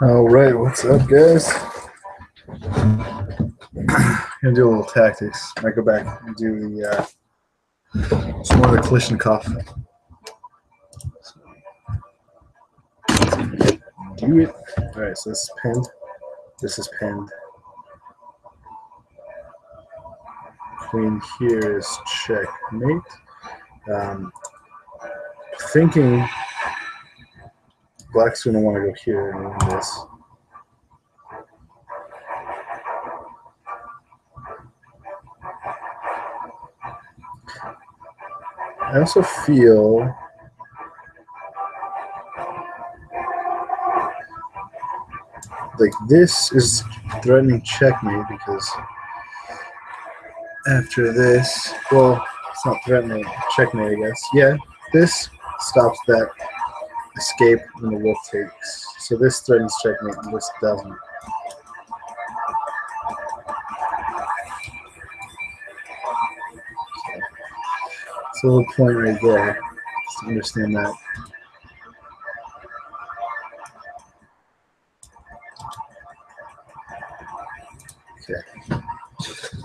All right, what's up, guys? Gonna do a little tactics. Might go back and do the some more of the Kalishnikov. Do it. All right, so this is pinned. This is pinned. Queen here is checkmate. Thinking black's gonna want to go here and win this. I also feel like this is threatening checkmate because after this, well, it's not threatening checkmate, I guess. Yeah, this stops that escape when the wolf takes. So this threatens checkmate and this doesn't. So a little point right there, just to understand that. Okay.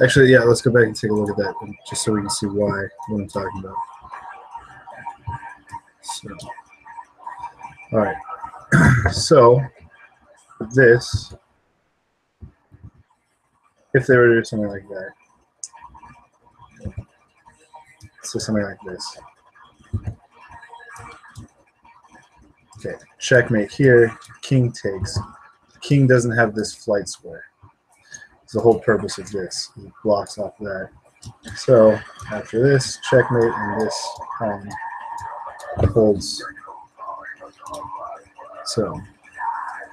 Actually, yeah, let's go back and take a look at that, just so we can see what I'm talking about. So, all right. So, this, if they were to do something like that, so something like this. Okay, checkmate here, king takes. King doesn't have this flight square. It's the whole purpose of this. It blocks off that. So after this, checkmate, and this pawn holds. So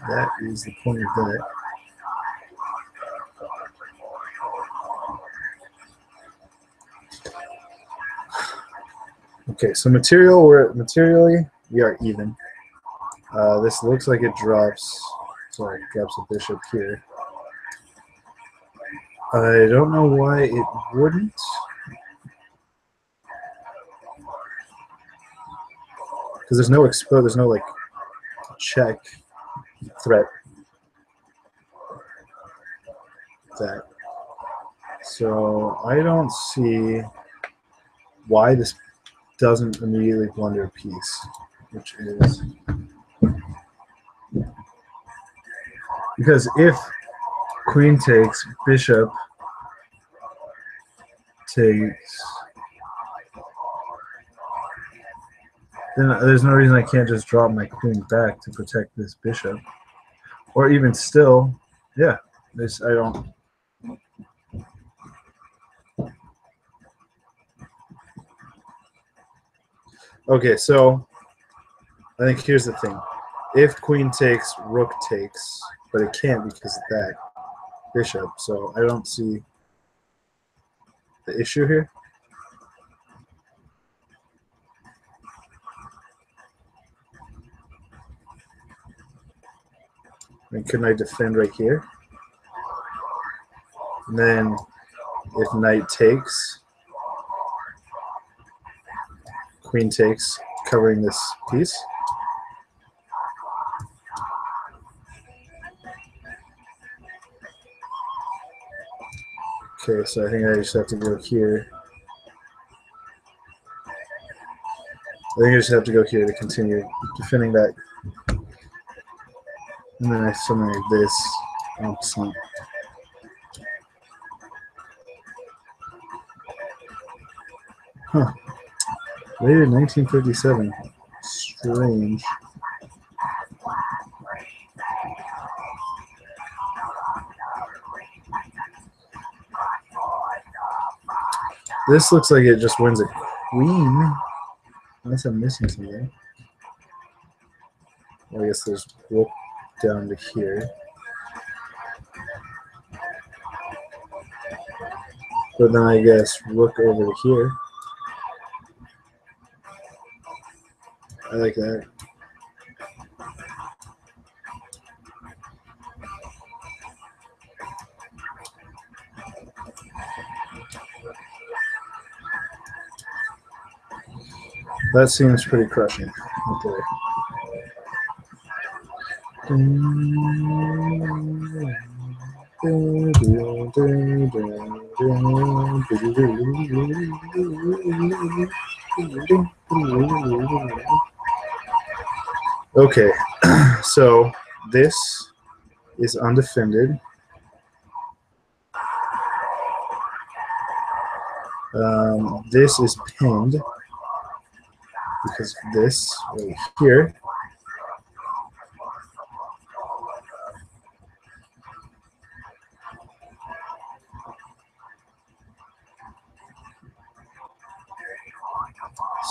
that is the point of that. Okay, so materially we are even. This looks like it drops. Sorry, it drops a bishop here. I don't know why it wouldn't. Because there's no there's no like check threat. That. So I don't see why this doesn't immediately blunder a piece, which is because if queen takes, bishop takes, then there's no reason I can't just drop my queen back to protect this bishop. Or even still, yeah, this I don't. Okay, so I think here's the thing. If queen takes, rook takes, but it can't because of that bishop. So I don't see the issue here. I mean, couldn't I defend right here? And then if knight takes, queen takes, covering this piece. Okay, so I think I just have to go here. I think I just have to go here to continue defending that. And then I something like this. Excellent. Huh. Rated 1957. Strange. This looks like it just wins a queen. Unless I'm missing something. Well, I guess there's rook down to here. But then I guess rook over to here. I like that. That seems pretty crushing right there. Okay, so this is undefended. This is pinned because of this right here.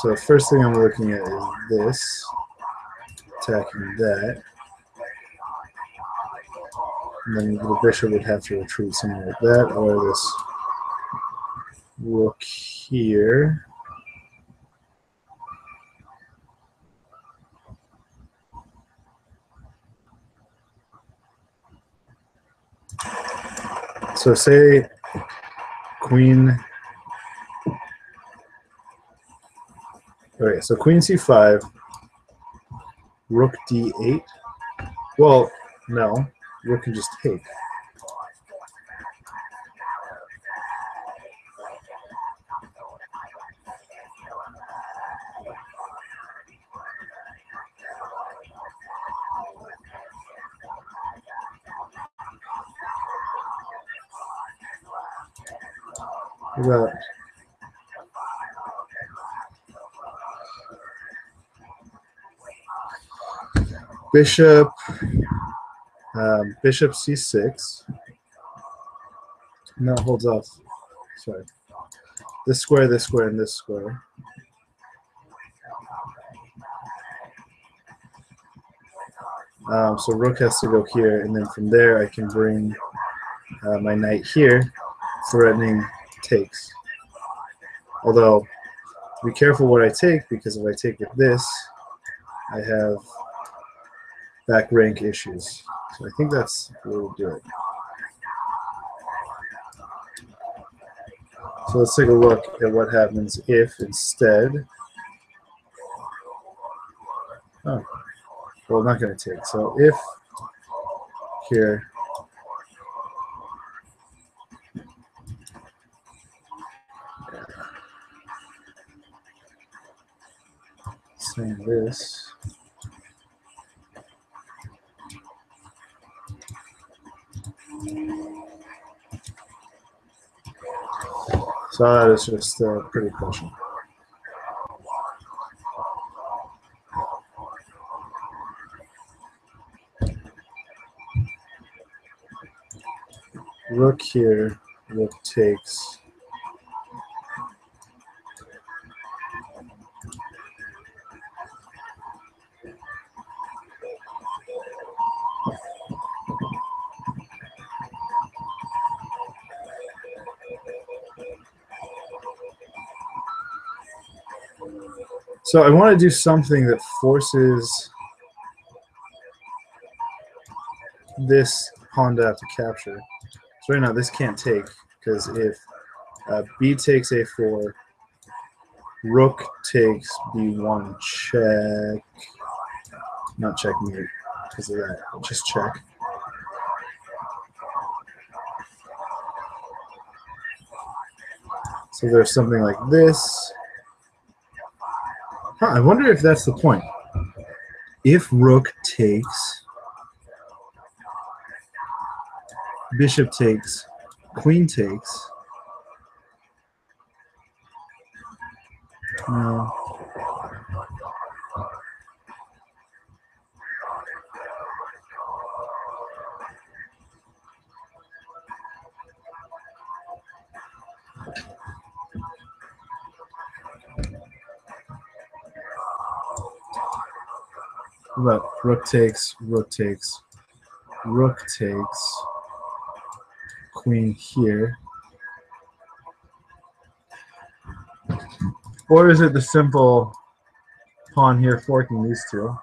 So first thing I'm looking at is this, attacking that. And then the bishop would have to retreat somewhere like that, or this rook here. So say queen. Okay, so queen c5, rook d8. Well, no, rook can just take. What about bishop, bishop c6, and that holds off, sorry, this square, and this square. So rook has to go here, and then from there I can bring my knight here, threatening takes. Although, be careful what I take, because if I take with this, I have back rank issues. So I think that's where we'll do it. So let's take a look at what happens if instead, oh, well, I'm not going to take. So if here, saying this, so that is just pretty pushing. Rook here, rook takes. So I want to do something that forces this pawn to have to capture. So right now this can't take, because if b takes a4, rook takes b1, check, not checkmate because of that, just check. So there's something like this. I wonder if that's the point. If rook takes, bishop takes, queen takes. No. But rook takes, rook takes, rook takes, queen here. Or is it the simple pawn here forking these two?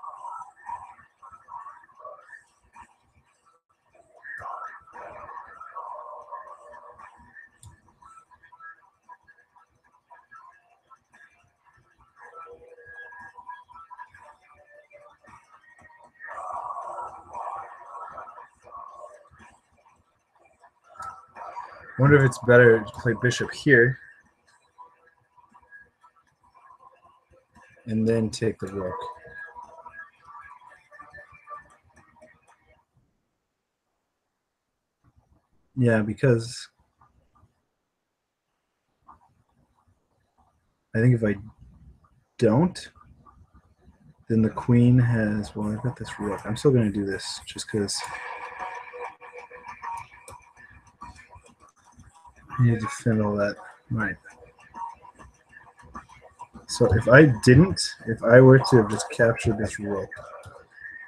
Wonder if it's better to play bishop here and then take the rook. Yeah, because I think if I don't, then the queen has, well, I've got this rook. I'm still going to do this just because I need to defend all that. All right. So if I were to just capture this rook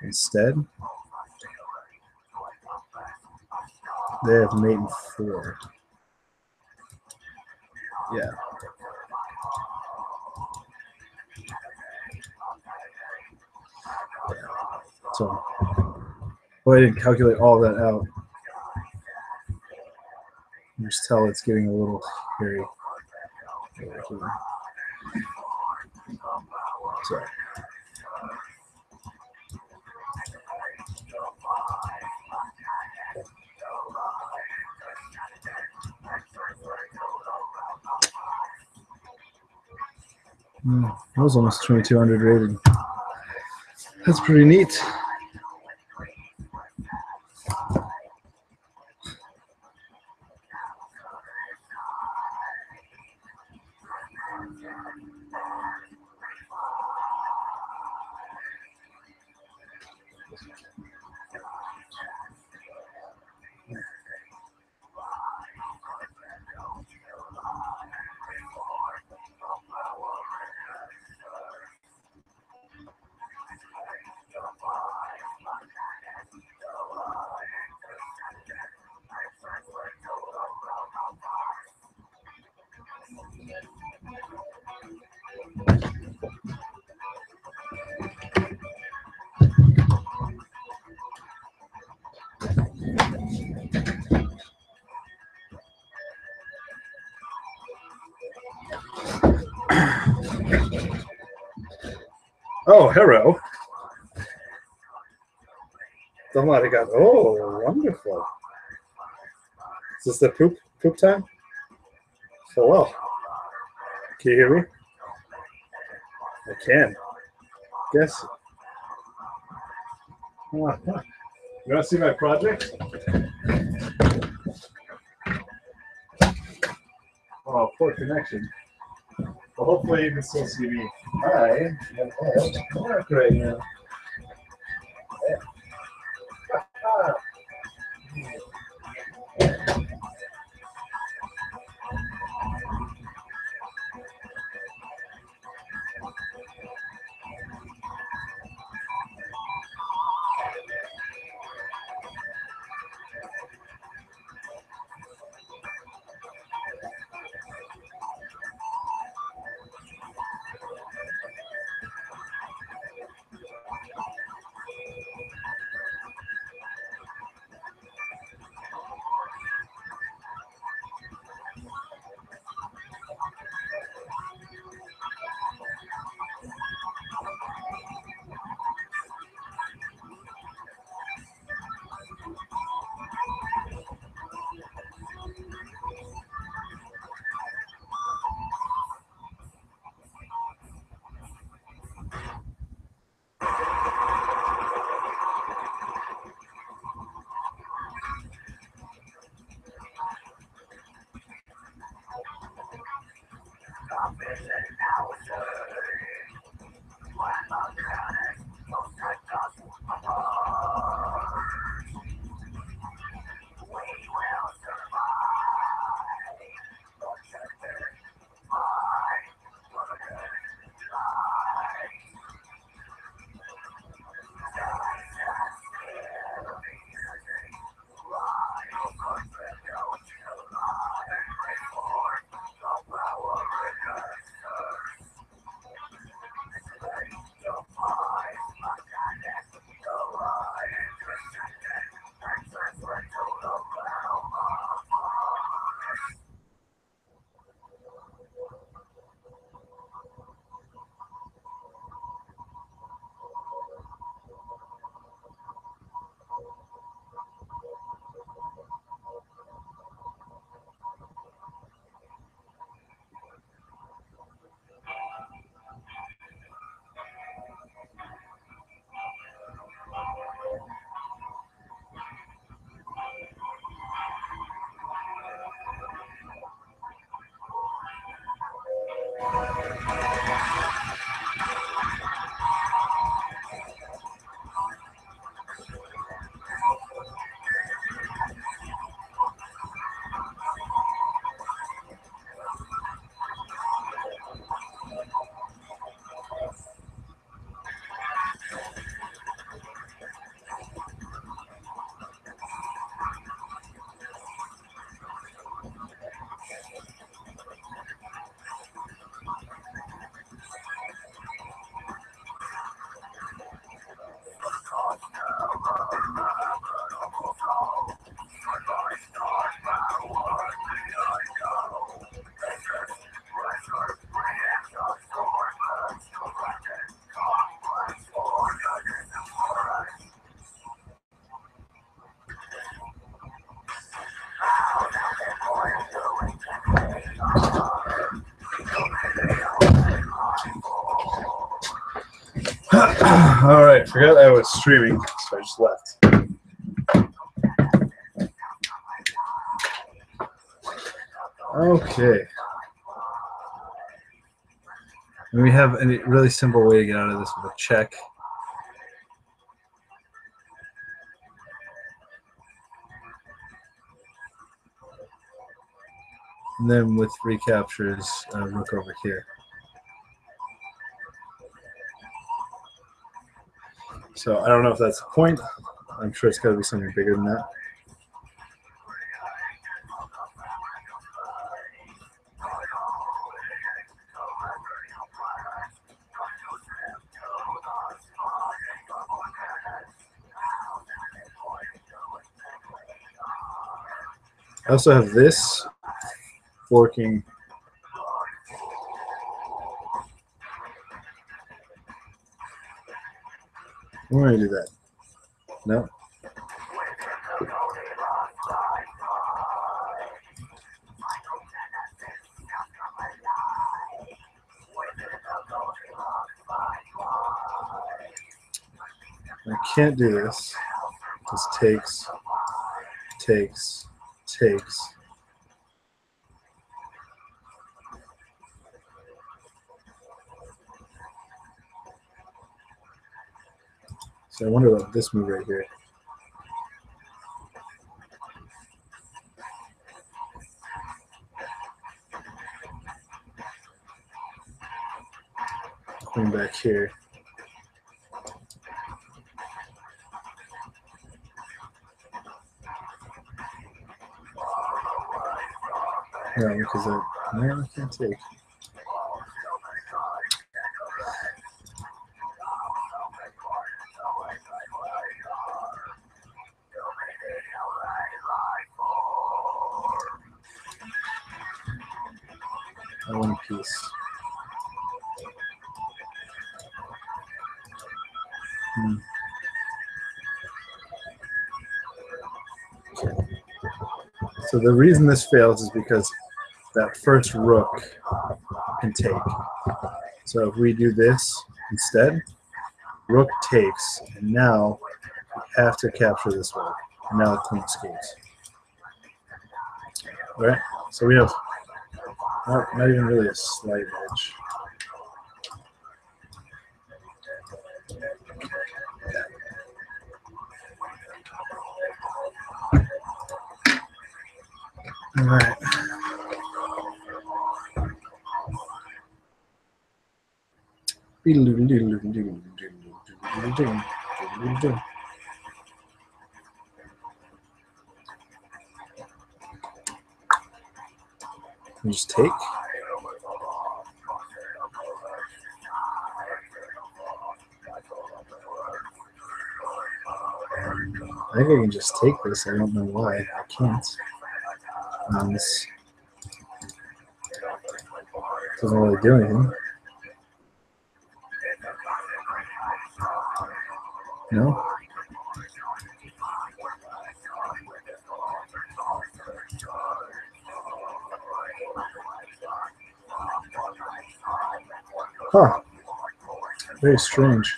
instead, they have mate in 4. Yeah. So, boy, I didn't calculate all that out. You just tell it's getting a little hairy. So. That was almost 2200 rated. That's pretty neat. Oh, hello. Somebody got, oh, wonderful. Is this the poop time? So well. Can you hear me? I can. Guess. You want to see my project? Oh, poor connection. Well, hopefully you can still see me. I am at work right now. All right, forgot I was streaming, so I just left. Okay. And we have a really simple way to get out of this with a check. And then with recaptures, rook over here. So I don't know if that's a point. I'm sure it's got to be something bigger than that. I also have this forking. I'm going to do that. No. I can't do this. Just takes. So I wonder about this move right here. Queen back here. No, because I can't take. I want a piece. So the reason this fails is because that first rook can take. So if we do this instead, rook takes, and now we have to capture this one. And now the queen escapes. All right, so we have not even really a slight edge. All right. You just take. I think I can just take this. I don't know why I can't. This doesn't really do anything. No? Huh. Very strange.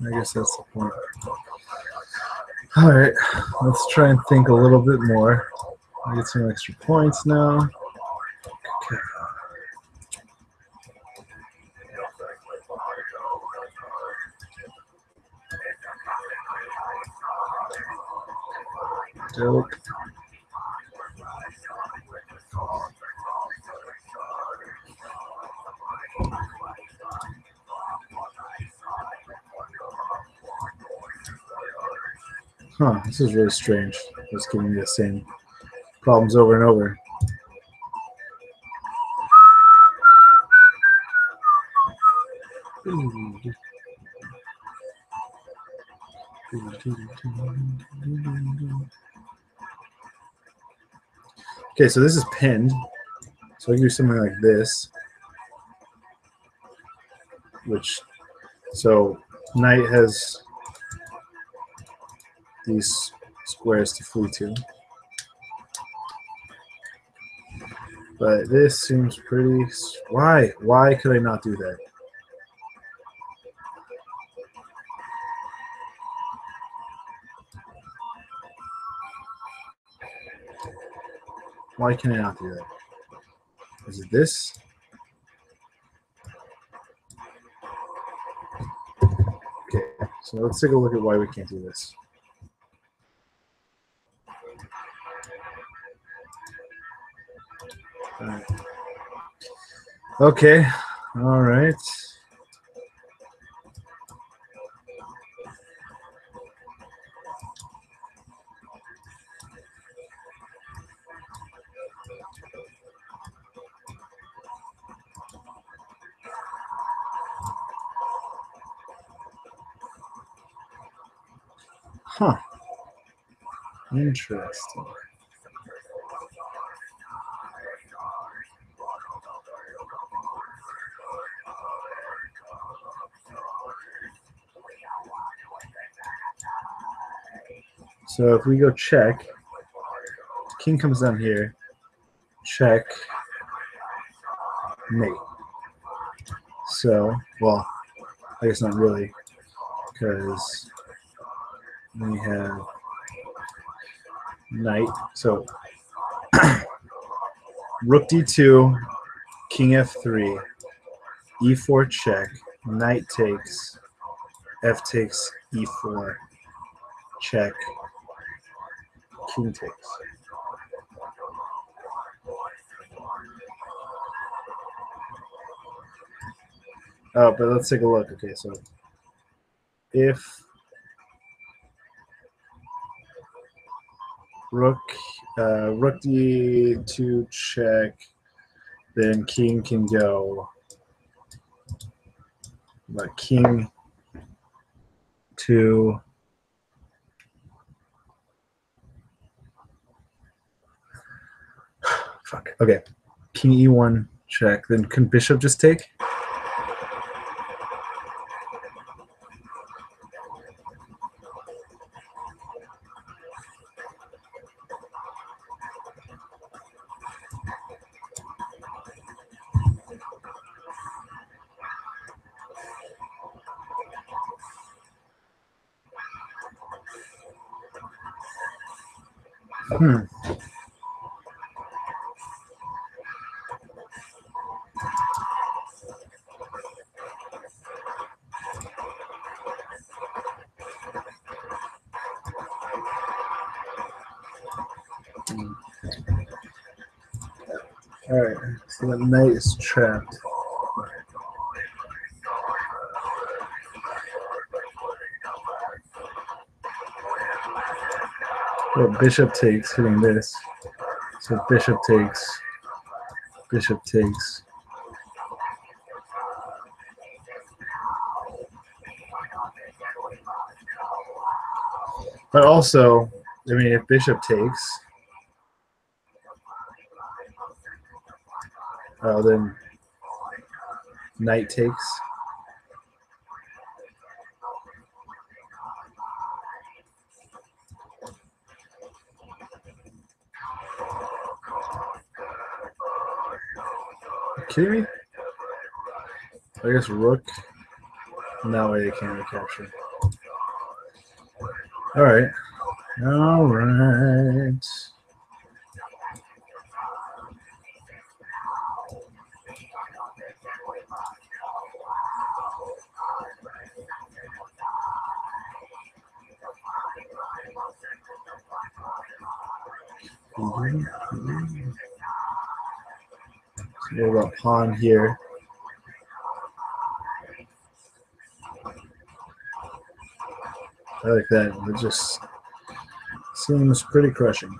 I guess that's the point. All right, let's try and think a little bit more. I get some extra points now. Okay. Dope. Huh, this is really strange. It's giving me the same problems over and over. Okay, so this is pinned. So I can do something like this, which, so knight has these squares to flee to. But this seems pretty... Why? Why could I not do that? Why can I not do that? Is it this? Okay, so let's take a look at why we can't do this. All right. Okay, all right. Huh. Interesting. So if we go check, king comes down here, check, mate. So, well, I guess not really, because we have knight. So rook d2, king f3, e4 check, knight takes, f takes, e4 check, king takes. Oh, but let's take a look. Okay, so if rook d2 check, then king can go. But king to fuck. Okay, king e1 check. Then can bishop just take? Hmm. All right, so the knight is trapped. Well, bishop takes, hitting this. So bishop takes, bishop takes. But also, I mean, if bishop takes, then knight takes. Are you kidding me? I guess rook. And that way they can't recapture. All right. All right. So we have a pawn here. I like that. It just seems pretty crushing.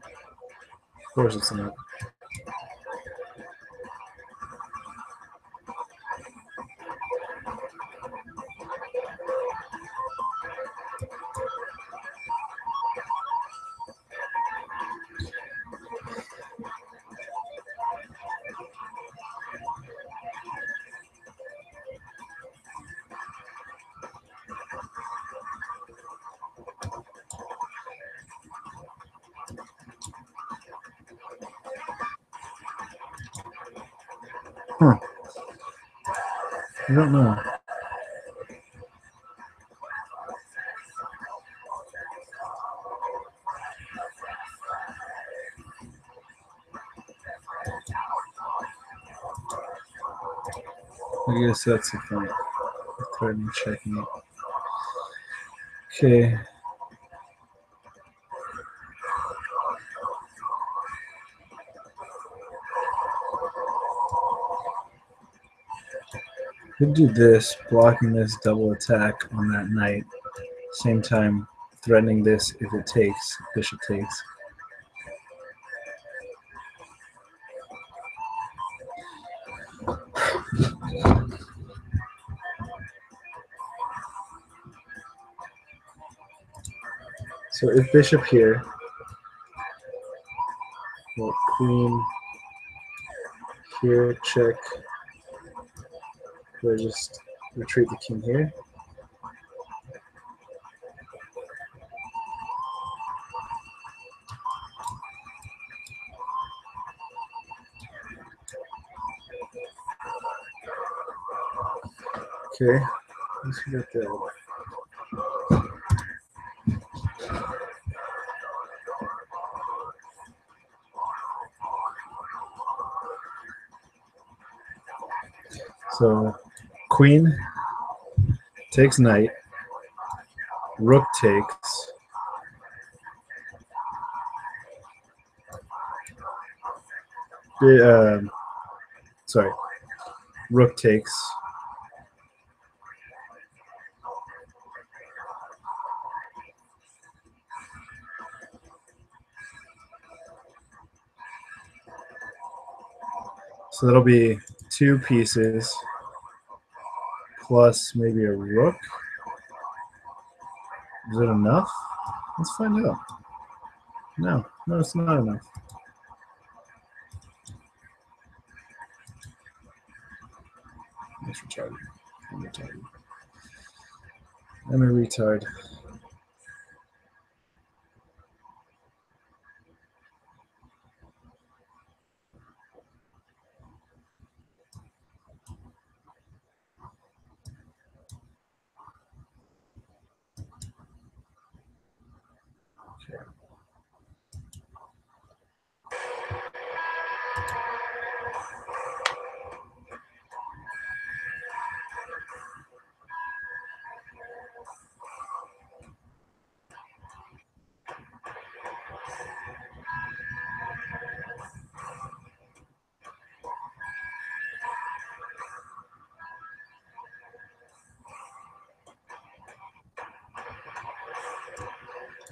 Of course it's not. Huh. I don't know. I guess that's the point. Threatening checkmate. Okay. Could do this, blocking this double attack on that knight. Same time, threatening this if it takes, bishop takes. So if bishop here, well, queen here, check. Do I just retreat the king here? Okay, let's get that. So queen takes knight, rook takes, sorry, rook takes, so that'll be 2 pieces plus maybe a rook. Is it enough? Let's find out. No, it's not enough. That's retarded. I'm retarded. I'm a retard. Okay.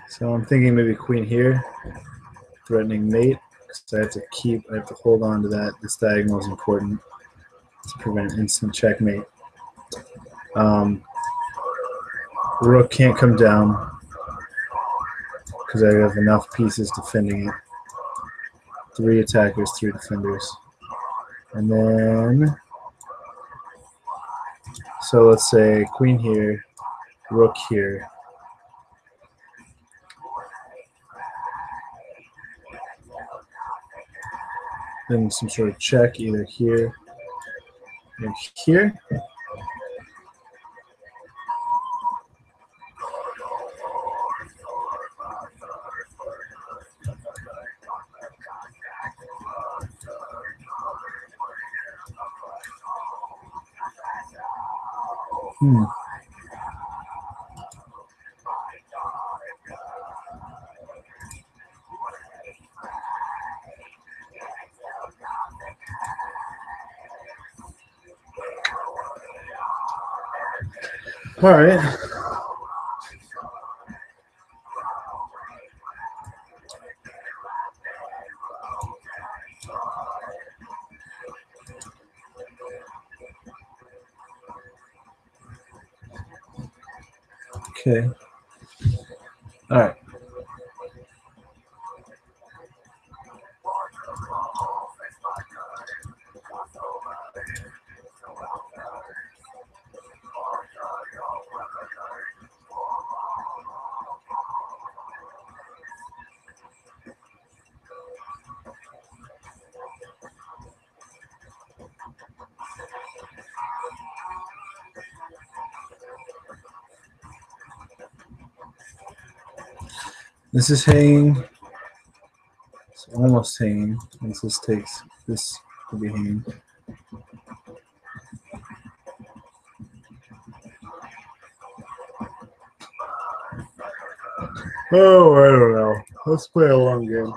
So I'm thinking maybe queen here, threatening mate, because I have to hold on to that. This diagonal is important to prevent instant checkmate. Rook can't come down because I have enough pieces defending it. 3 attackers, 3 defenders. And then, so let's say queen here, rook here. Then some sort of check either here or here. All right. Okay. All right. This is hanging. It's almost hanging. Once this takes, this will be hanging. Oh, I don't know. Let's play a long game.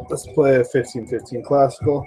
Let's play a 15-15 classical.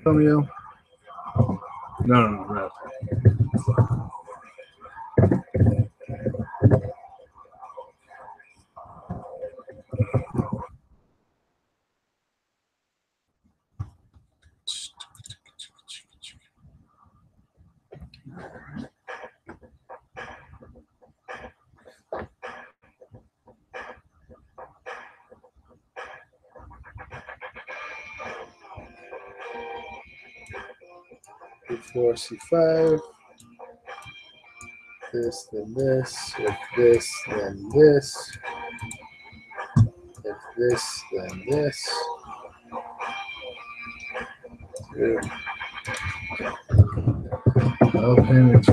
Romeo. No, red. Before C5. This, then this. If this, then this. If this, then this. Open.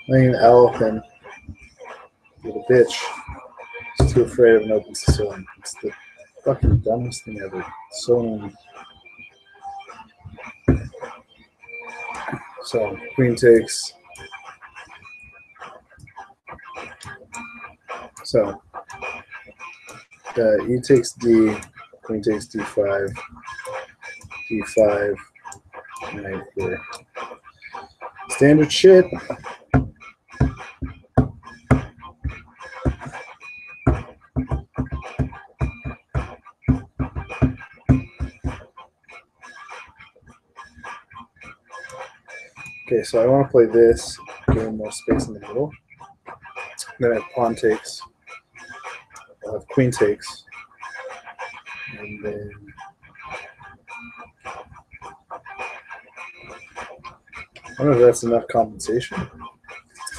Playing elephant. Little bitch. She's too afraid of an open Sicilian. It's the fucking dumbest thing ever. So queen takes. So E takes D, queen takes D5, D5, right here. Standard shit. Okay, so I want to play this, gain more space in the middle. Then I have pawn takes. I'll have queen takes. And then I don't know if that's enough compensation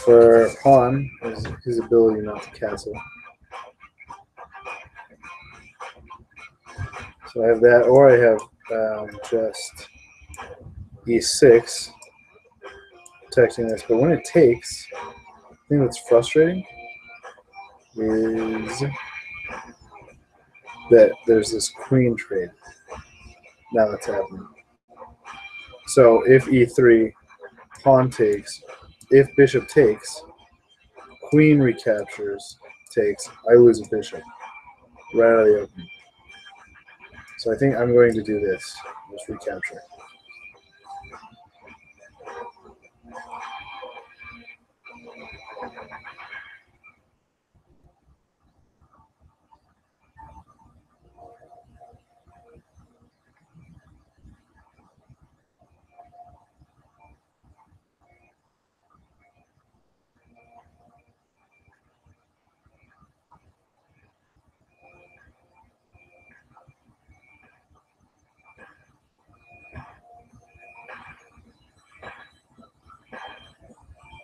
for pawn, his ability not to castle. So I have that, or I have just E6 protecting this. But when it takes, the thing that's frustrating is that there's this queen trade. Now that's happening. So if E3, pawn takes, if bishop takes, queen recaptures, takes, I lose a bishop right out of the opening. So I think I'm going to do this, just recapture.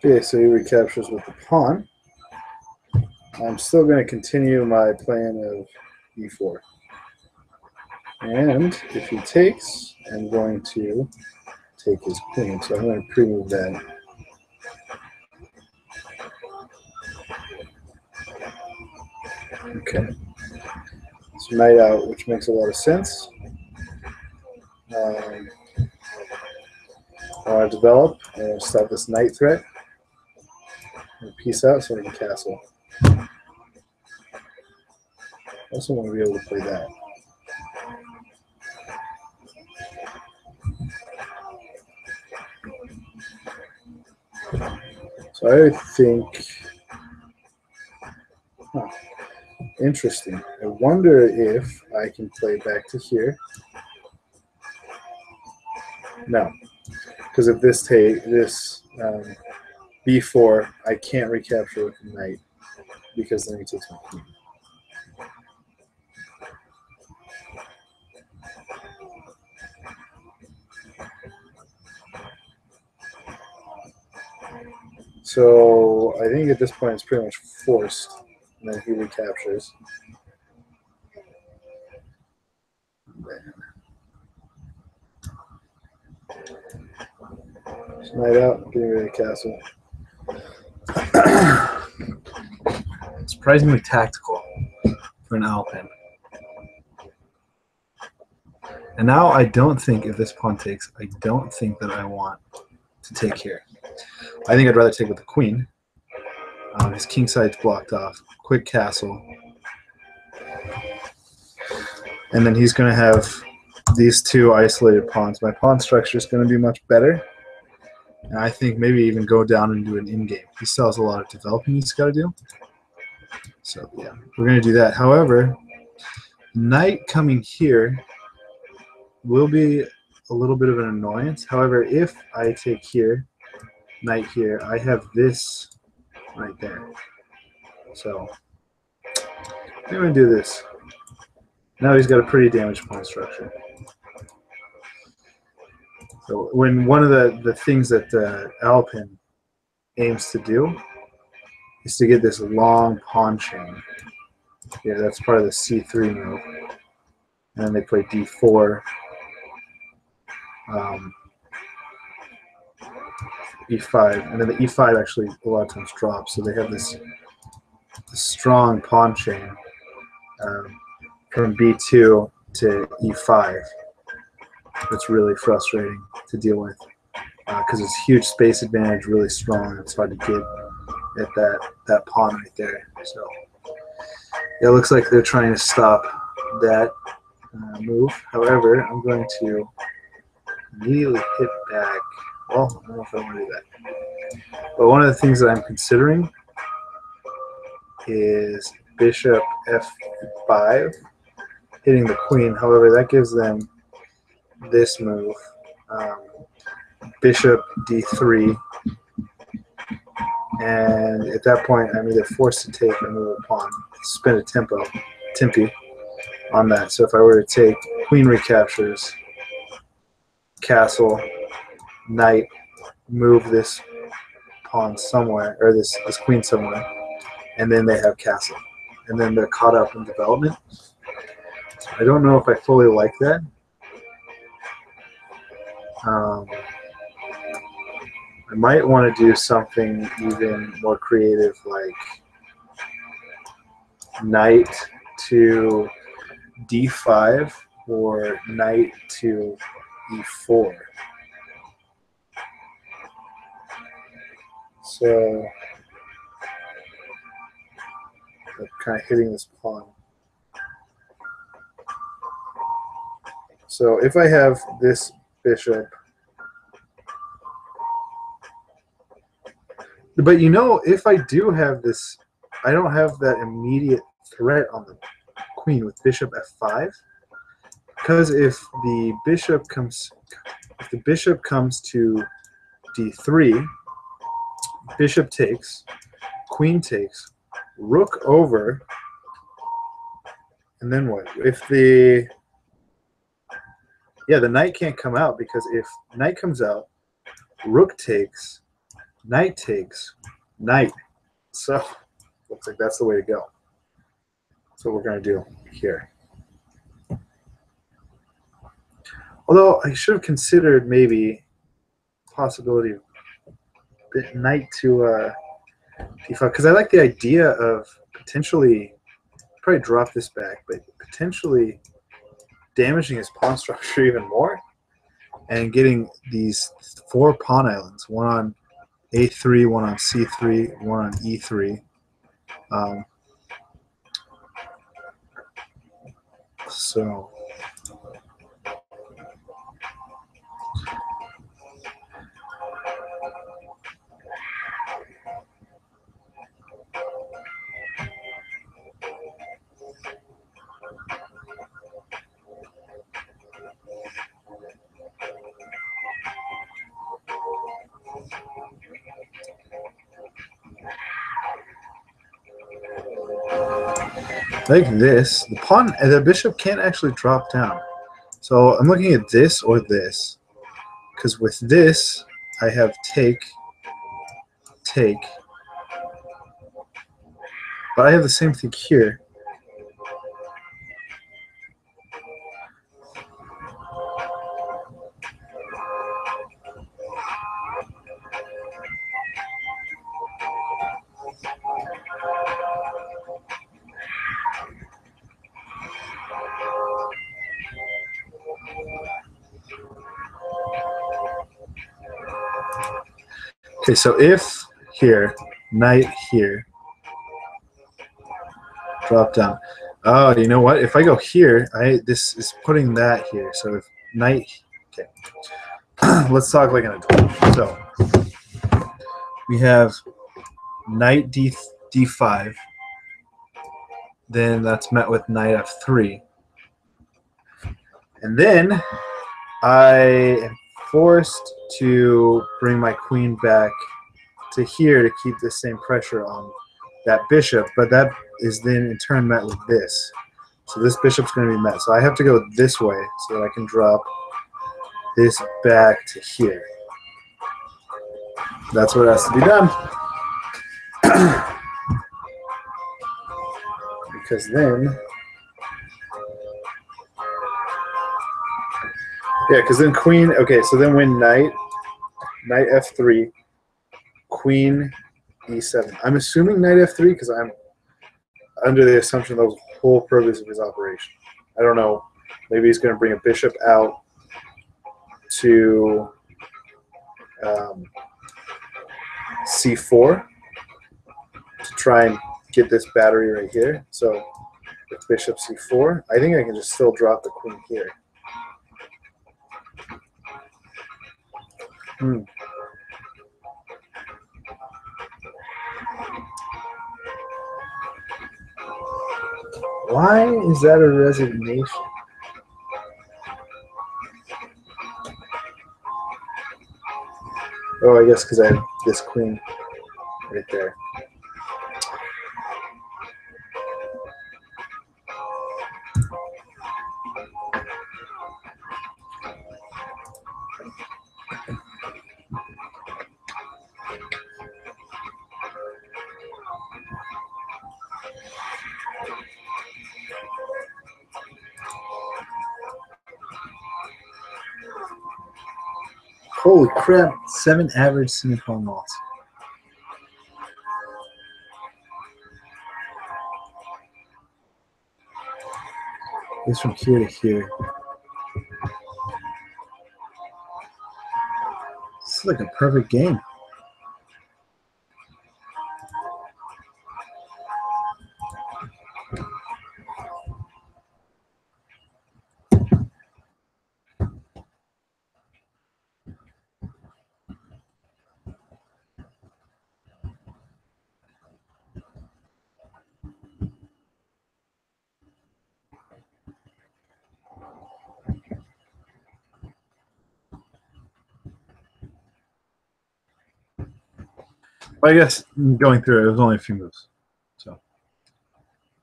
Okay, so he recaptures with the pawn. I'm still going to continue my plan of E4. And if he takes, I'm going to take his queen. So I'm going to pre-move that. Okay. So knight out, which makes a lot of sense. I want to develop and stop this knight threat. And peace out so I can castle. I also want to be able to play that. So I think, interesting. I wonder if I can play back to here. No, because if this b4, I can't recapture with the knight because then he takes my queen. So I think at this point it's pretty much forced, and then he recaptures. So knight out, getting rid of the castle. Surprisingly tactical for an Alpin. And now I don't think if this pawn takes, I don't think that I want to take here. I think I'd rather take with the queen. His king side's blocked off. Quick castle. And then he's going to have these two isolated pawns. My pawn structure is going to be much better. And I think maybe even go down and do an in-game. He still has a lot of developing he's got to do. So, yeah, we're going to do that. However, knight coming here will be a little bit of an annoyance. However, if I take here, knight here, I have this right there. So I'm going to do this. Now he's got a pretty damaged pawn structure. So when one of the things that Alpin aims to do is to get this long pawn chain. Yeah, that's part of the c3 move. And then they play d4. E5, and then the e5 actually a lot of times drops, so they have this strong pawn chain from b2 to e5. It's really frustrating to deal with because it's huge space advantage, really strong. It's hard to get at that pawn right there. So it looks like they're trying to stop that move. However, I'm going to immediately hit back. Well, I don't know if I want to do that. But one of the things that I'm considering is bishop f5, hitting the queen. However, that gives them this move, bishop d3. And at that point, I'm either forced to take or move a pawn, spin a tempi on that. So if I were to take, queen recaptures, castle, knight, move this pawn somewhere, or this queen somewhere, and then they have castle. And then they're caught up in development. So I don't know if I fully like that. I might want to do something even more creative, like knight to d5 or knight to e4. So I'm kind of hitting this pawn. So if I have this bishop, but you know, if I do have this, I don't have that immediate threat on the queen with bishop f5, because if the bishop comes to d3, bishop takes, queen takes, rook over, and then what? If the knight can't come out, because if knight comes out, rook takes, knight takes, knight. So looks like that's the way to go. That's what we're going to do here. Although I should have considered maybe possibility of knight to d5, because I like the idea of potentially probably drop this back, but potentially damaging his pawn structure even more and getting these 4 pawn islands, one on a3, one on c3, one on e3. So like this, the bishop can't actually drop down. So I'm looking at this or this, because with this I have take, but I have the same thing here. Okay, so if here, knight here, drop down. Oh, you know what? If I go here, this is putting that here. So if knight, okay. Let's talk like an adult. So we have knight d5. Then that's met with knight f3. And then I am forced to bring my queen back to here to keep the same pressure on that bishop, but that is then in turn met with this. So this bishop's going to be met. So I have to go this way so that I can drop this back to here. That's what has to be done. Because then, yeah, because then queen, okay, so then when knight f3, queen e7. I'm assuming knight f3 because I'm under the assumption that was the whole purpose of his operation. I don't know. Maybe he's going to bring a bishop out to c4 to try and get this battery right here. So with bishop c4, I think I can just still drop the queen here. Why is that a resignation? Oh, I guess because I have this queen right there. Holy crap, 7 average semi-pawn loss. It's from here to here. This is like a perfect game. Well, I guess going through it was only a few moves, so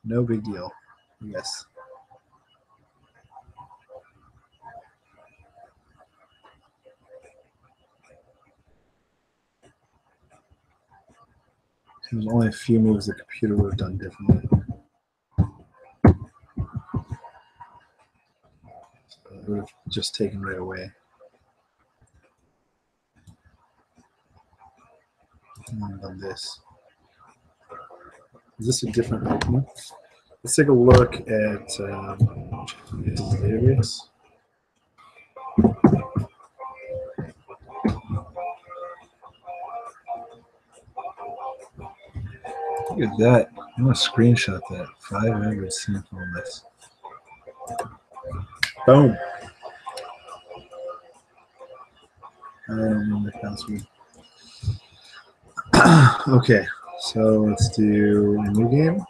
no big deal, I guess. It was only a few moves the computer would have done differently. It would have just taken right away. And on this. Is this a different opening? Let's take a look at database. Look at that. I want to screenshot that. 500 sample on this. Boom. I don't know the password. Okay, so let's do a new game.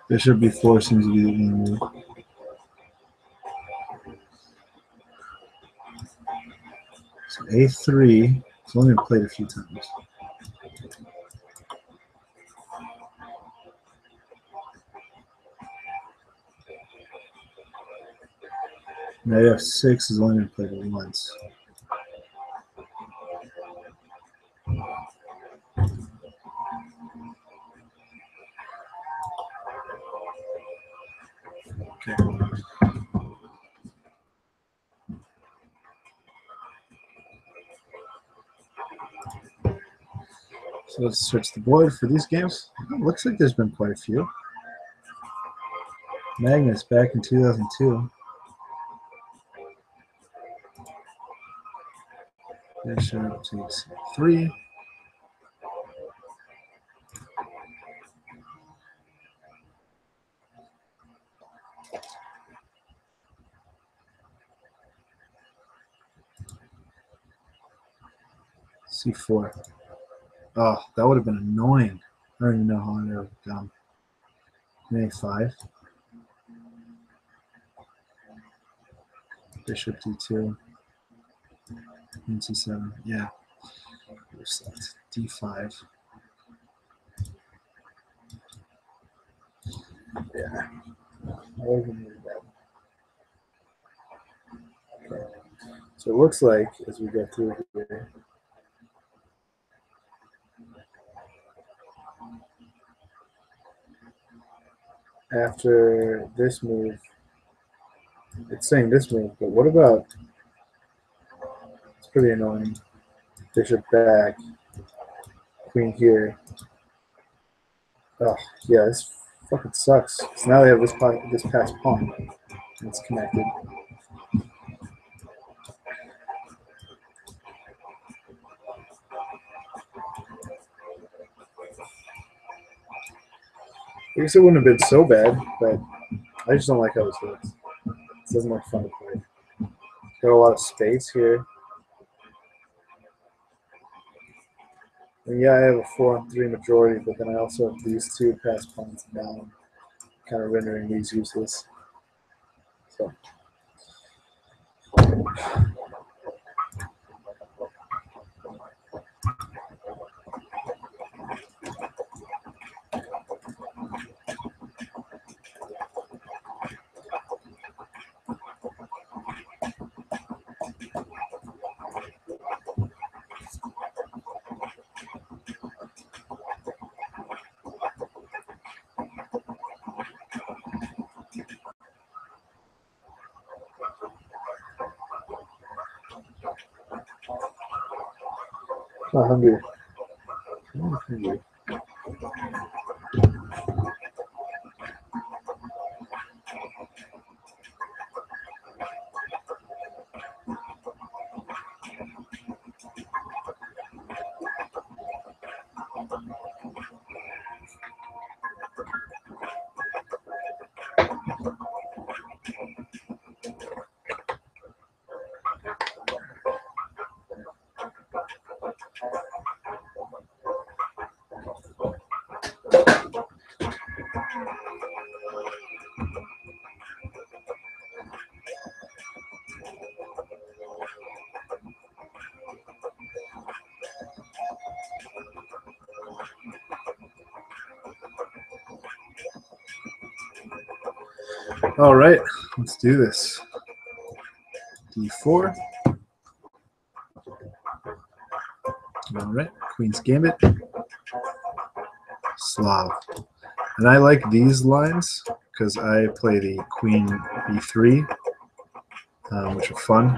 Bishop b4 seems to be the main move. So a3. It's only been played a few times. Knight f6 has only been played once. Okay. So let's search the board for these games. It looks like there's been quite a few. Magnus back in 2002. Bishop takes 3. C4. Oh, that would have been annoying. I don't even know how I would have done. A5. Bishop d2. And c7. Yeah. D5. Yeah. Okay. So it looks like as we go through here, after this move, it's saying this move, but what about, it's pretty annoying, bishop back, queen here. Oh, yeah, this fucking sucks. So now they have this passed pawn, and it's connected. I guess it wouldn't have been so bad, but I just don't like how this looks. It doesn't look fun to play. Got a lot of space here. And yeah, I have a 4-on-3 majority, but then I also have these two passed pawns down, kind of rendering these useless. So. Not hungry. I'm not hungry. All right, let's do this. D4. All right, Queen's Gambit. Slav. And I like these lines because I play the Queen B3, which are fun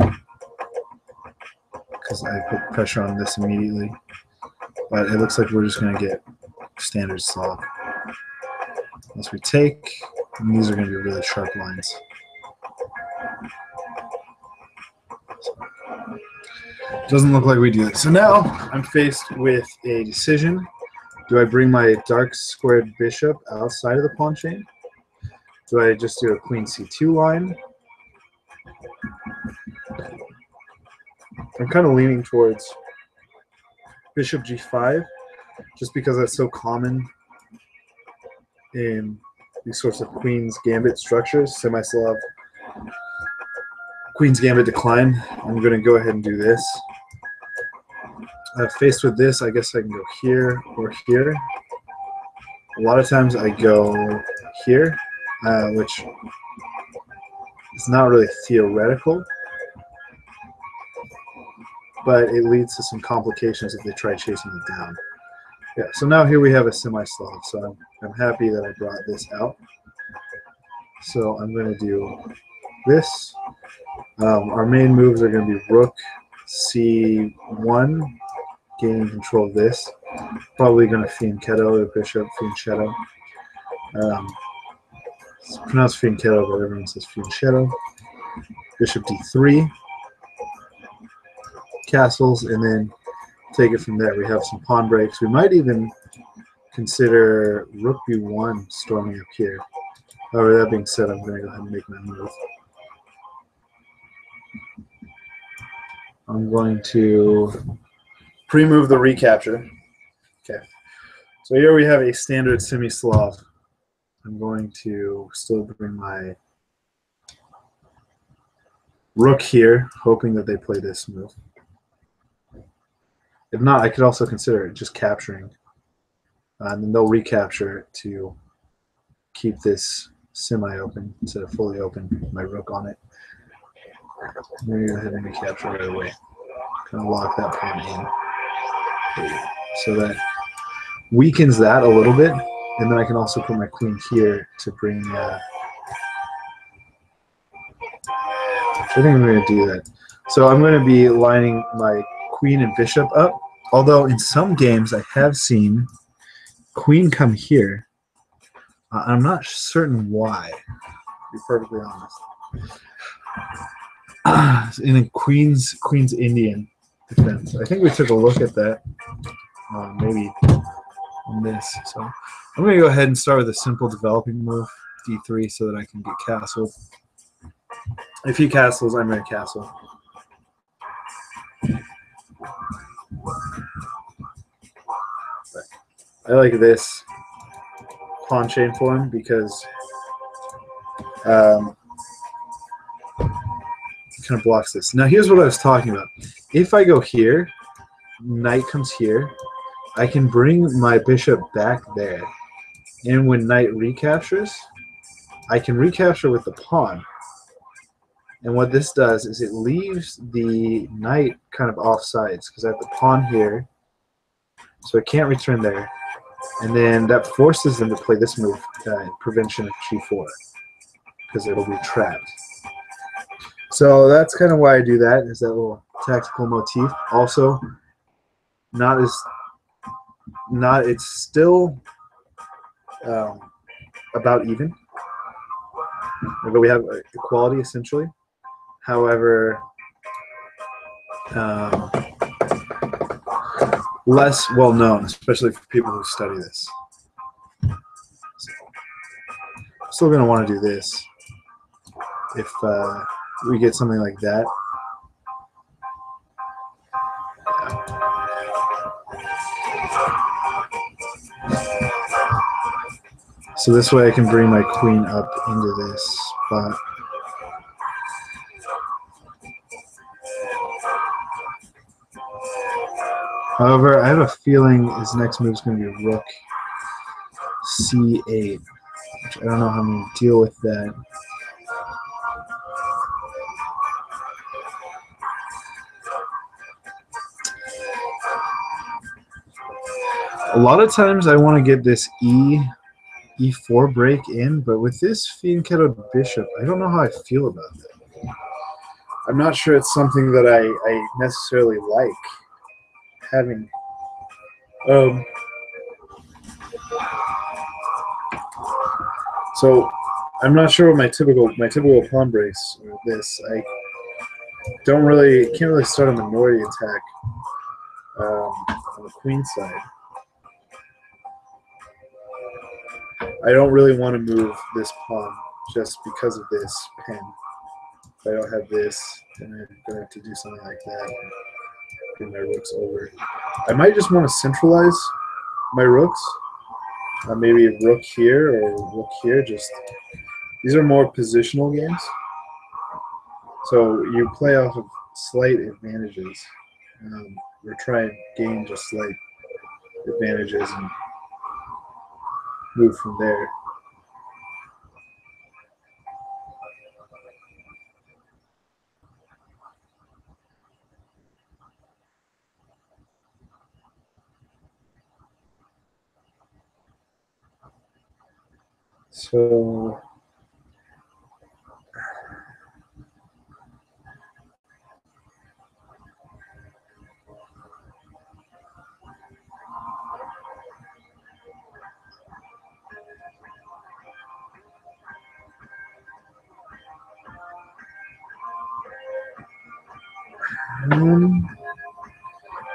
because I put pressure on this immediately. But it looks like we're just going to get standard Slav. Once we take, and these are going to be really sharp lines. Doesn't look like we do it. So now I'm faced with a decision. Do I bring my dark squared bishop outside of the pawn chain? Do I just do a queen c2 line? I'm kind of leaning towards bishop g5 just because that's so common in these sorts of Queen's Gambit structures, semi-Slav. Queen's Gambit decline. I'm going to go ahead and do this. Faced with this, I guess I can go here or here. A lot of times I go here, which is not really theoretical, but it leads to some complications if they try chasing it down. Yeah, so now here we have a semi-Slav, so I'm happy that I brought this out. So I'm going to do this. Our main moves are going to be rook c1, gaining control of this. Probably going to fianchetto the bishop, fianchetto. It's pronounced fianchetto, but everyone says fianchetto. Bishop d3, castles, and then take it from there. We have some pawn breaks. We might even consider rook b1 storming up here. However, that being said, I'm going to go ahead and make my move. I'm going to pre-move the recapture. Okay. So here we have a standard semi-Slav. I'm going to still bring my rook here, hoping that they play this move. If not, I could also consider just capturing. And then they'll recapture it to keep this semi-open instead of fully open, my rook on it. I'm going to go ahead and recapture right away. Kind of lock that pawn in. So that weakens that a little bit. And then I can also put my queen here to bring... I think I'm going to do that. So I'm going to be lining my queen and bishop up. Although in some games I have seen queen come here. I'm not certain why, to be perfectly honest. In a Queen's Indian defense. I think we took a look at that, maybe on this. So I'm going to go ahead and start with a simple developing move, d3, so that I can get castled. If he castles, I'm going to castle. I like this pawn chain for him because it kind of blocks this. Now here's what I was talking about. If I go here, knight comes here, I can bring my bishop back there. And when knight recaptures, I can recapture with the pawn. And what this does is it leaves the knight kind of off sides because I have the pawn here, so it can't return there. And then that forces them to play this move, prevention of g4, because it'll be trapped. So that's kind of why I do that, is that little tactical motif. Also, it's still about even. But we have equality essentially. However, less well known, especially for people who study this. So, I'm still going to want to do this if we get something like that. So this way I can bring my queen up into this spot. However, I have a feeling his next move is going to be rook c8, which I don't know how I'm going to deal with that. A lot of times I want to get this e4 break in, but with this Fianchetto bishop, I don't know how I feel about that. I'm not sure it's something that I necessarily like having. So I'm not sure what my typical pawn breaks are. This I can't really start a minority attack on the queen side. I don't really want to move this pawn just because of this pin. If I don't have this, then I'm going to have to do something like that. Bring my rooks over. I might just want to centralize my rooks. Maybe a rook here or a rook here. These are more positional games. So you play off of slight advantages. Or try and gain just slight advantages and move from there. So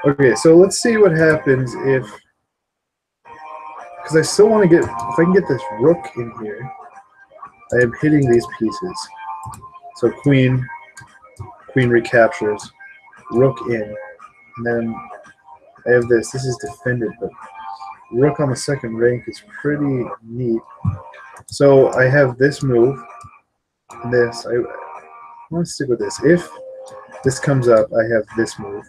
okay, so let's see what happens if, because I still want to get, if I can get this rook in here, I am hitting these pieces. So queen recaptures, rook in, and then I have this. This is defended, but rook on the second rank is pretty neat. So I have this move, and this. I want to stick with this. If this comes up, I have this move.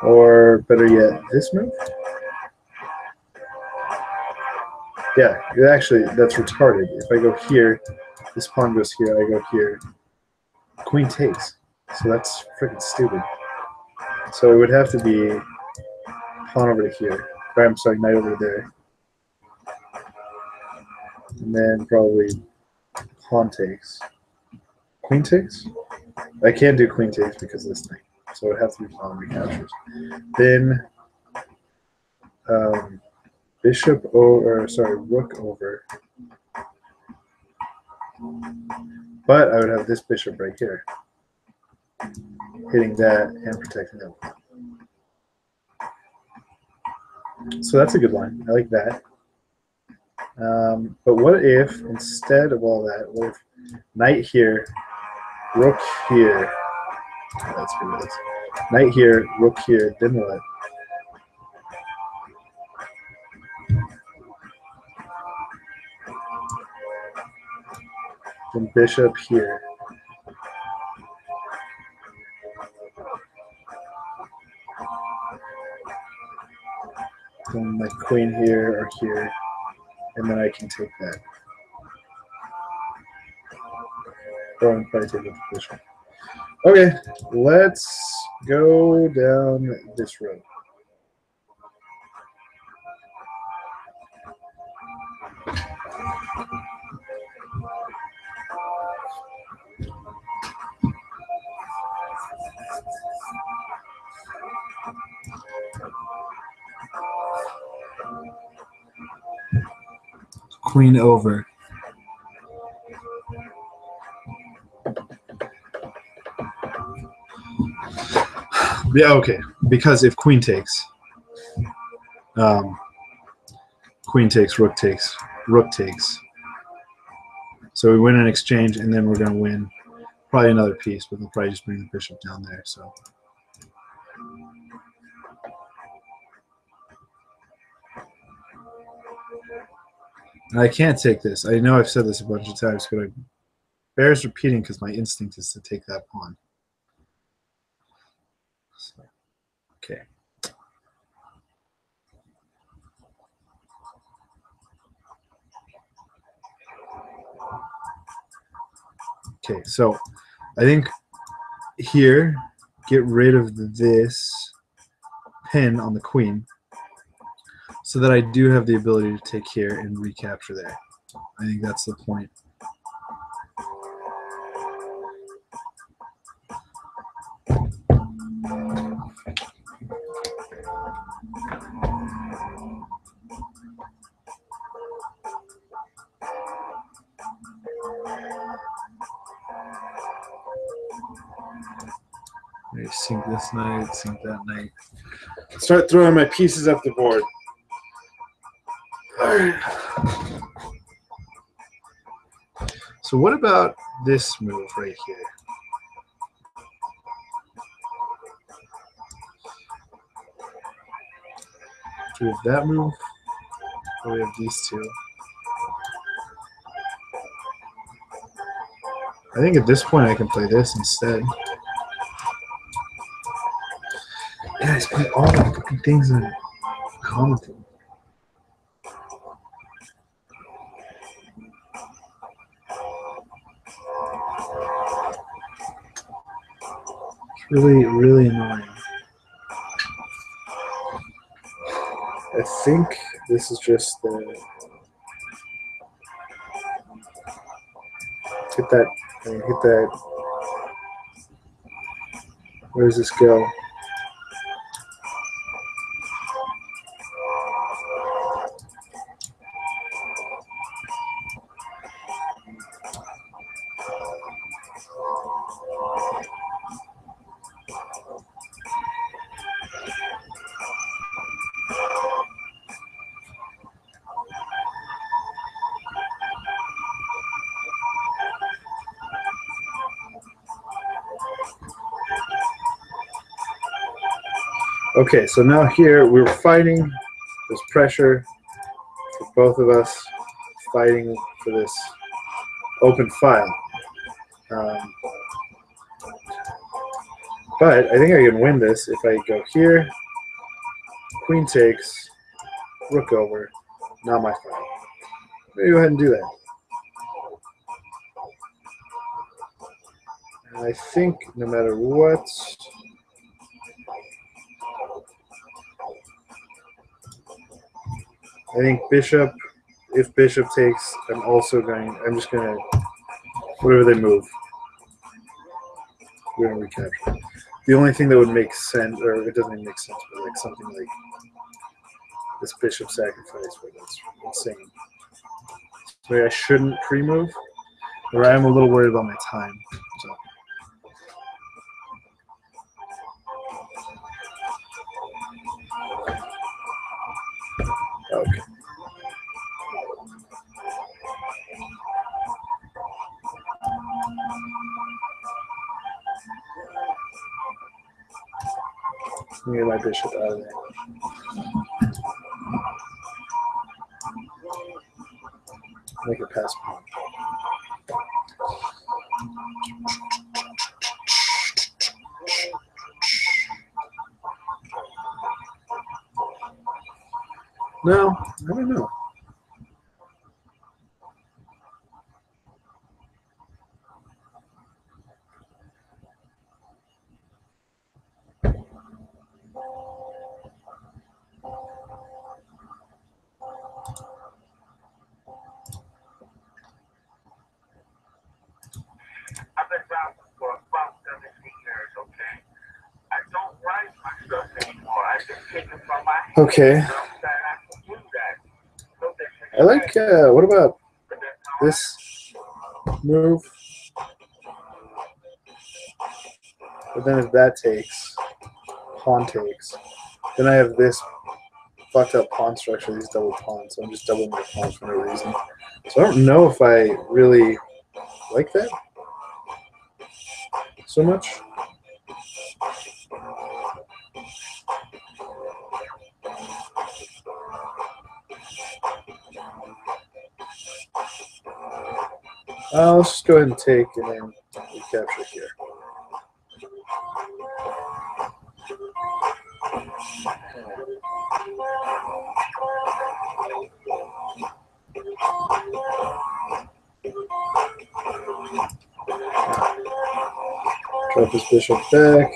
Or better yet, this move? Yeah, actually, that's retarded. If I go here, this pawn goes here, I go here. Queen takes. So that's freaking stupid. So it would have to be pawn over to here. I'm sorry, knight over there. And then probably pawn takes. Queen takes? I can't do queen takes because of this knight. So it has to be pawn recaptures. Then bishop over, sorry, rook over. But I would have this bishop right here, hitting that and protecting that. So that's a good line. I like that. But what if, instead of all that, what if knight here, rook here, let's do this. Knight here, rook here, then what? Then bishop here. Then my queen here or here, and then I can take that. Or I'm probably taking the bishop. Okay, let's go down this road. Queen over. Yeah, okay. Because if queen takes, queen takes, rook takes, rook takes. So we win an exchange, and then we're going to win probably another piece, but they'll probably just bring the bishop down there. So. And I can't take this. I know I've said this a bunch of times, but it bears repeating because my instinct is to take that pawn. So, okay. Okay, so I think here get rid of this pin on the queen so that I do have the ability to take here and recapture there. I think that's the point. Maybe sink this knight, sink that knight. Start throwing my pieces up the board. All right. So what about this move right here? Do we have that move? Or we have these two? I think at this point I can play this instead. Yeah, he's putting all the fucking things in common thing. It's really, really annoying. I think this is just the hit that. Where does this go? Okay, so now here we're fighting. There's pressure for both of us, fighting for this open file. But I think I can win this if I go here, queen takes, rook over, not my file. Maybe go ahead and do that. And I think no matter what, I think bishop, if bishop takes, I'm just going to, whatever they move, we're going to recapture. The only thing that would make sense, or it doesn't even make sense, but like something like this bishop sacrifice, where that's insane. So maybe I shouldn't pre-move, or I'm a little worried about my time. So. Okay. Let me get my bishop out of there. Make it pass pawn. No, I don't know. I've been rapping for about 17 years, okay? I don't write my stuff anymore. I just take it from my head. Okay. You know what I'm saying? I can do that. I like, what about this move? But then if that takes, pawn takes, then I have this fucked up pawn structure, these double pawns. So I'm just doubling my pawns for no reason. So I don't know if I really like that so much. Let's just go ahead and take and then recapture here. Drop this bishop back.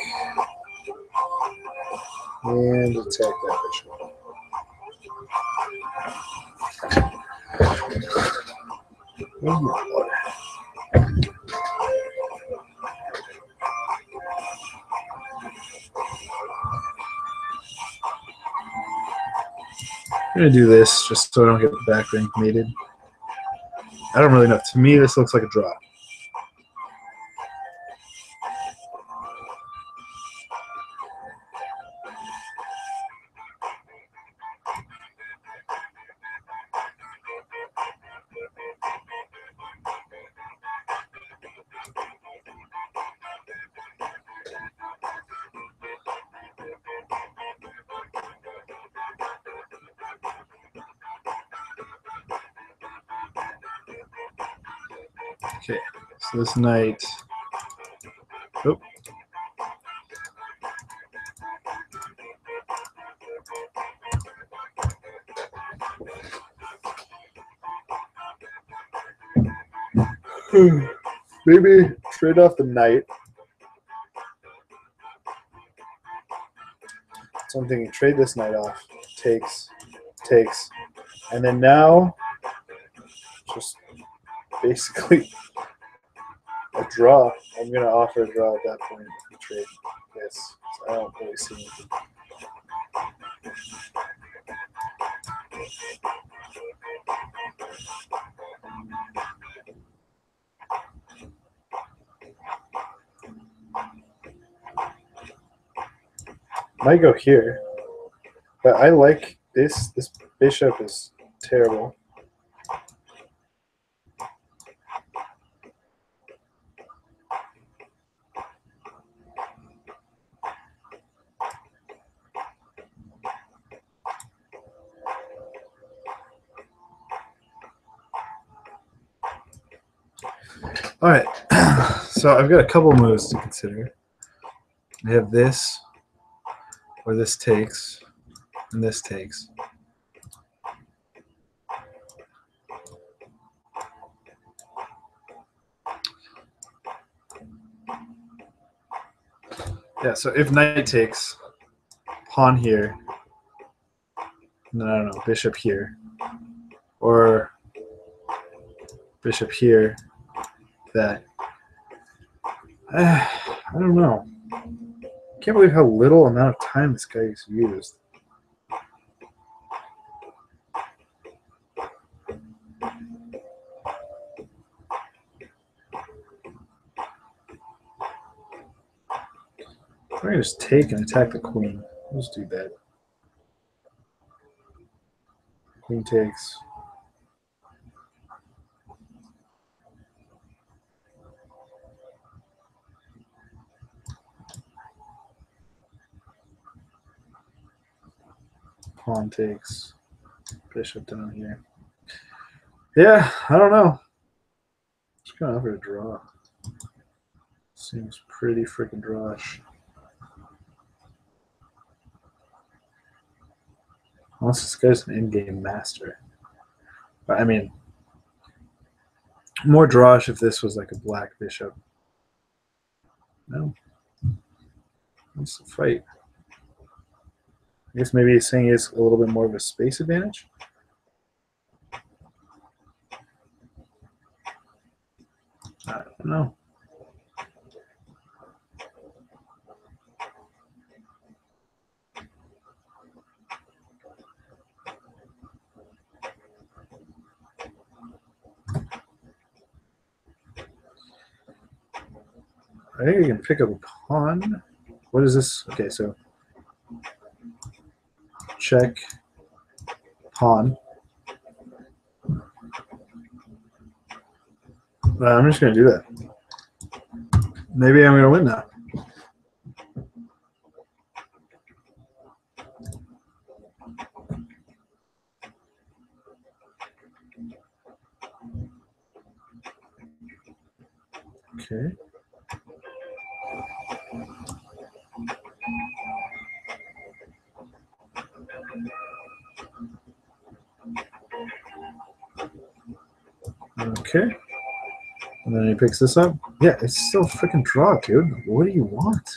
and attack that bishop. Where's my water? I'm gonna do this just so I don't get the back rank mated. I don't really know. To me, this looks like a draw. Okay, so this knight. Oh. Maybe trade off the knight. So I'm thinking trade this knight off. Takes, and then now just basically a draw. I'm gonna offer a draw at that point if we trade this. So I don't really see anything. Might go here, but I like this. This bishop is terrible. All right, so I've got a couple moves to consider. I have this, or this takes, and this takes. Yeah, so if knight takes, pawn here, and then I don't know, bishop here, or bishop here, that. I don't know. I can't believe how little amount of time this guy's used. I'm going to just take and attack the queen. Let's do that. Queen takes. Pawn takes. Bishop down here. Yeah, I don't know. Just going to offer a draw. Seems pretty freaking drawish. Unless this guy's an in-game master. But I mean, more drawish if this was like a black bishop. No. What's the fight? I guess maybe he's saying he has a little bit more of a space advantage. I don't know. I think I can pick up a pawn. What is this? Okay, so check pawn. I'm just going to do that. Maybe I'm going to win now. Okay. Okay. And then he picks this up. Yeah, it's still a freaking draw, dude. What do you want?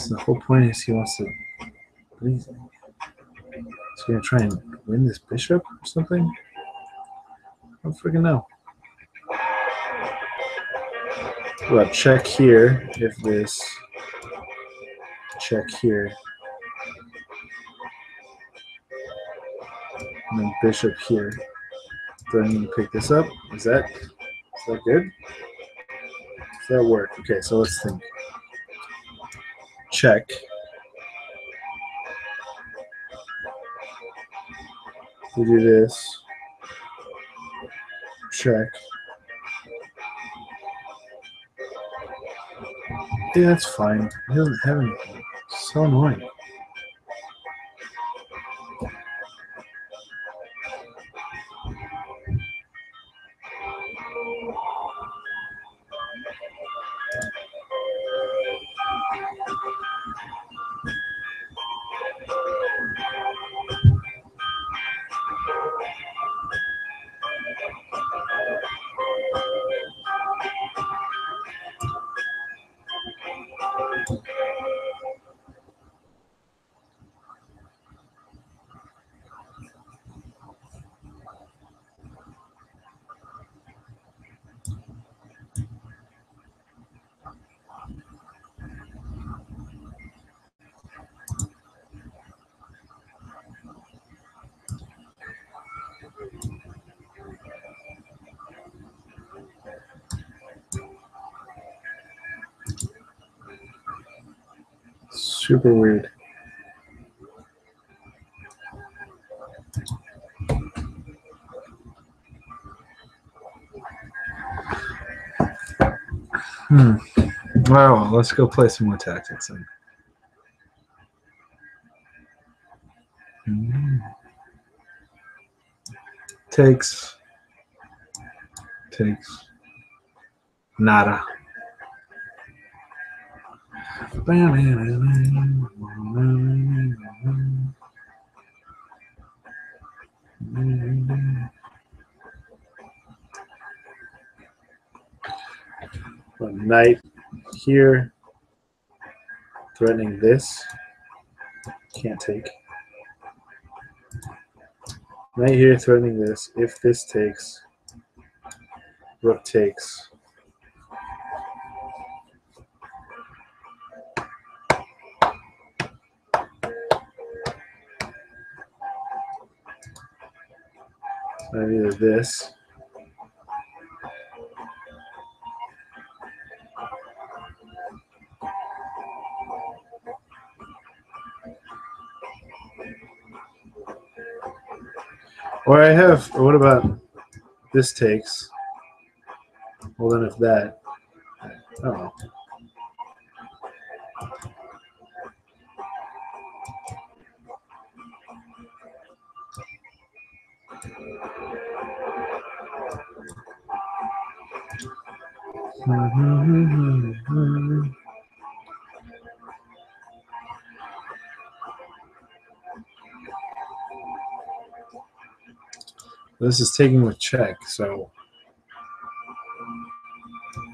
So the whole point is he wants to. He's gonna try and win this bishop or something. I don't freaking know. Well, check here if this. Check here. And then bishop here. Do I need to pick this up? Is that good? Does that work? Okay, so let's think. Check. We do this. Check. Yeah, that's fine. He doesn't have anything. So annoying. Super weird. Well, let's go play some more tactics then. Takes. Nada. Knight here, threatening this. Can't take. Knight here, threatening this. If this takes, rook takes. So either this. Or I have, or what about this takes? Well, then if that, I don't know. This is taking with check, so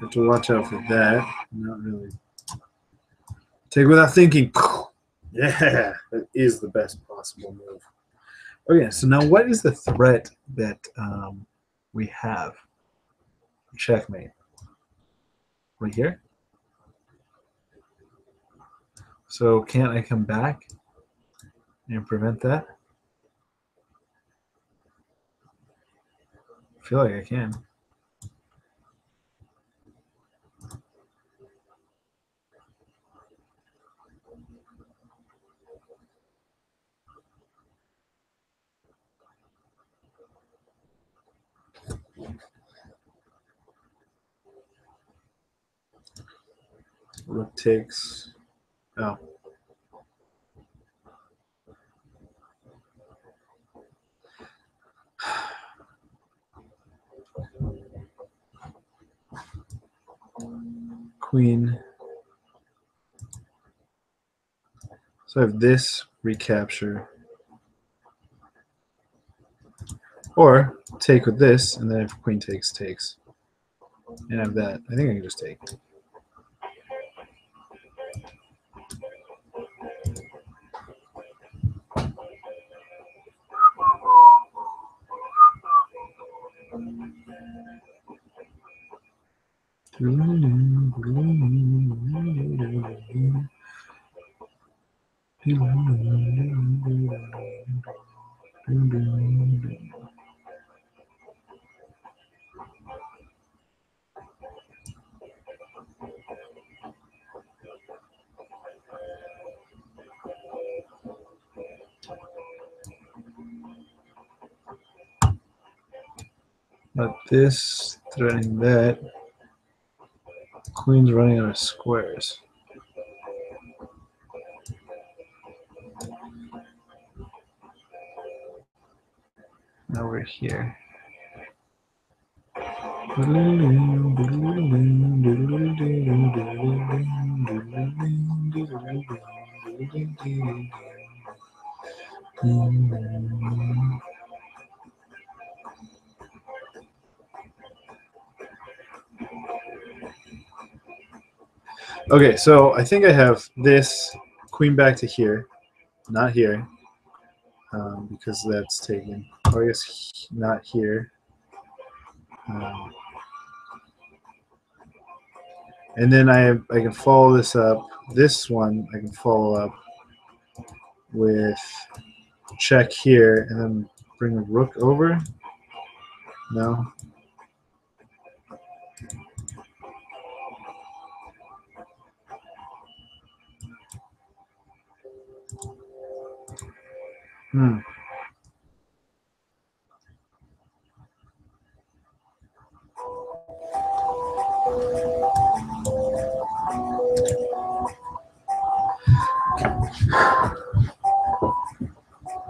have to watch out for that. Not really. Take without thinking. Yeah, that is the best possible move. Okay, so now what is the threat that we have? Checkmate. Right here? So can't I come back and prevent that? I feel like I can. Rook takes. Oh. Queen. So I have this recapture. Or take with this, and then if queen takes, takes. And I have that. I think I can just take. But this threatening that. Queen's running out of squares. Now we're here. Okay, so I think I have this queen back to here, not here, because that's taken. Or I guess not here. And then I can follow this up. This one I can follow up with check here, and then bring a rook over. No. Hmm.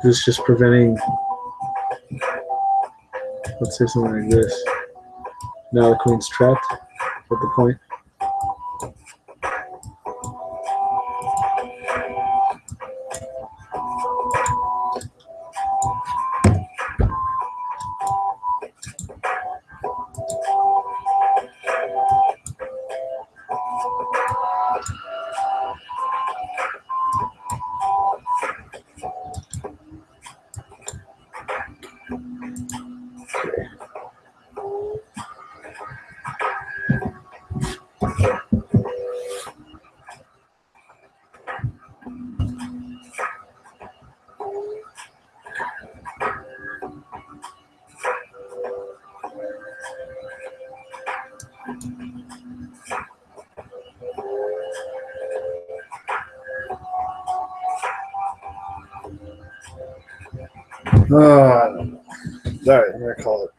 This is just preventing, let's say something like this. Now the queen's trapped at the point. All right, I'm gonna call it.